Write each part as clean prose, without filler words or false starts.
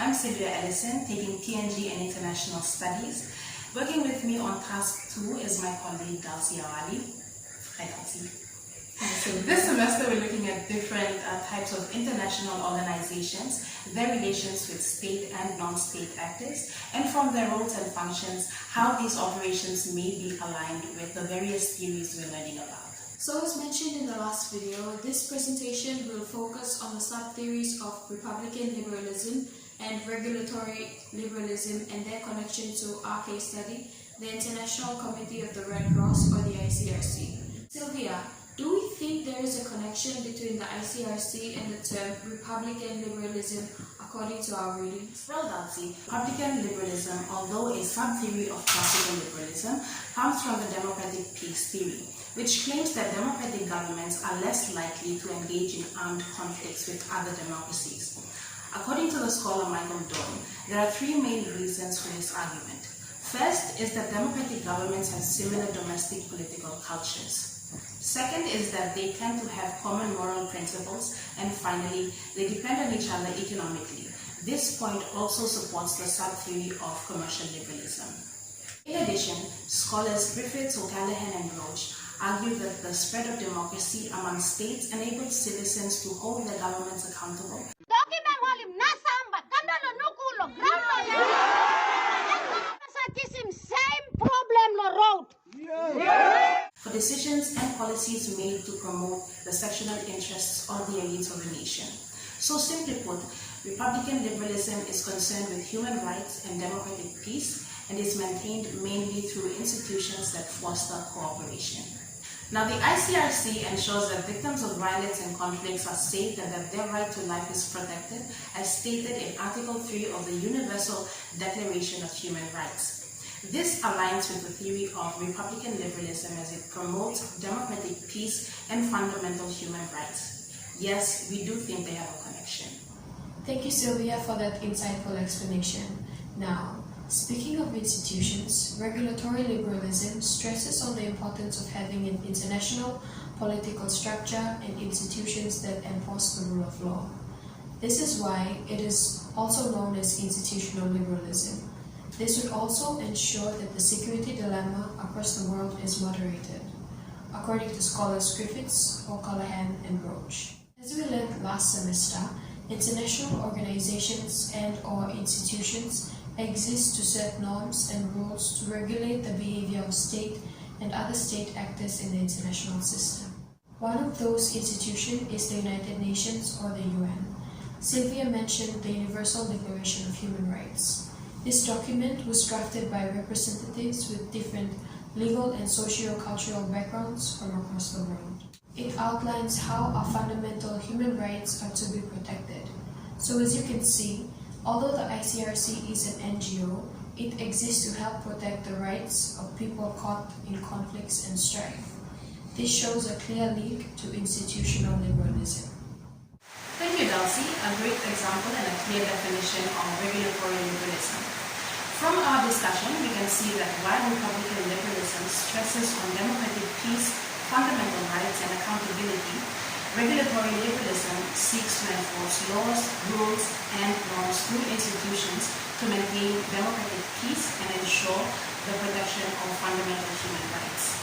I'm Sylvia Ellison, taking PhD in International Studies. Working with me on task 2 is my colleague Dalsi Awali. Hi Dalsi. So this semester we're looking at different types of international organizations, their relations with state and non-state actors, and from their roles and functions, how these operations may be aligned with the various theories we're learning about. So as mentioned in the last video, this presentation will focus on the sub-theories of Republican liberalism and regulatory liberalism and their connection to our case study, the International Committee of the Red Cross, or the ICRC. Sylvia, do we think there is a connection between the ICRC and the term Republican liberalism according to our readings? Well, Dalsi, Republican liberalism, although a sub-theory of classical liberalism, comes from the democratic peace theory, which claims that democratic governments are less likely to engage in armed conflicts with other democracies. According to the scholar Michael Dorn, there are three main reasons for this argument. First is that democratic governments have similar domestic political cultures. Second is that they tend to have common moral principles, and finally, they depend on each other economically. This point also supports the sub-theory of commercial liberalism. In addition, scholars Griffiths, O'Callaghan, and Roach argue that the spread of democracy among states enables citizens to hold their governments accountable. For decisions and policies made to promote the sectional interests or the elites of a nation. So simply put, Republican liberalism is concerned with human rights and democratic peace and is maintained mainly through institutions that foster cooperation. Now, the ICRC ensures that victims of violence and conflicts are safe and that their right to life is protected, as stated in Article 3 of the Universal Declaration of Human Rights. This aligns with the theory of Republican liberalism as it promotes democratic peace and fundamental human rights. Yes, we do think they have a connection. Thank you, Sylvia, for that insightful explanation. Now, speaking of institutions, regulatory liberalism stresses on the importance of having an international political structure and institutions that enforce the rule of law. This is why it is also known as institutional liberalism. This would also ensure that the security dilemma across the world is moderated, according to scholars Griffiths, O'Callaghan, and Roach. As we learned last semester, international organizations and/or institutions exist to set norms and rules to regulate the behavior of state and other state actors in the international system. One of those institutions is the United Nations, or the UN. Sylvia mentioned the Universal Declaration of Human Rights. This document was drafted by representatives with different legal and socio-cultural backgrounds from across the world. It outlines how our fundamental human rights are to be protected. So as you can see, although the ICRC is an NGO, it exists to help protect the rights of people caught in conflicts and strife. This shows a clear link to institutional liberalism. Thank you, Dalsi. A great example and a clear definition of regulatory liberalism. From our discussion, we can see that while Republican liberalism stresses on democratic peace, fundamental rights, and accountability, regulatory liberalism seeks to enforce laws, rules, and norms through institutions to maintain democratic peace and ensure the protection of fundamental human rights.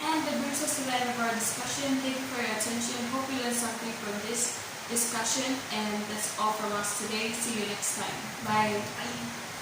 And that brings us to the end of our discussion. Thank you for your attention. Hope you learned something from this discussion, and that's all from us today. See you next time. Bye. Bye.